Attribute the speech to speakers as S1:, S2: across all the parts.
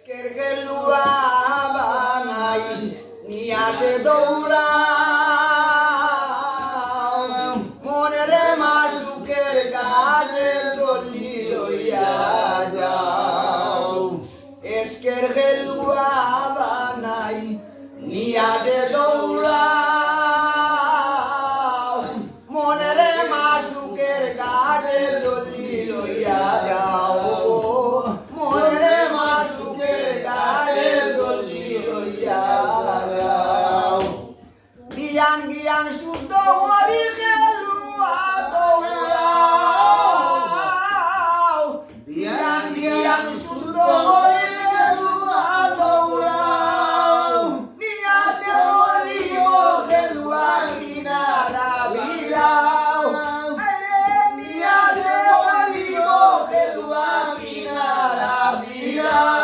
S1: এসকের খেলুয়া বানাই নিয়ে আসে দৌড়া মনেরে মাসুকের গাছে দলি লইয়া যাও এসকের খেলুয়া বানাই নিয়ে আসে দৌড়া মনেরে মাসুকের গাছে দলি লইয়া যাও মনেরে মাসুকের গাছে দলি লইয়া যাও জ্ঞান জ্ঞান শুদ্ধ হরি খেলুয়া দৌড়াও জ্ঞান জ্ঞান শুদ্ধ হরি খেলুয়া দৌড়াও নিয়া সে হরি ও খেলুয়া কিনারা বিলাও নিয়া সে হরি ও খেলুয়া কিনারা বিলাও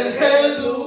S2: Quel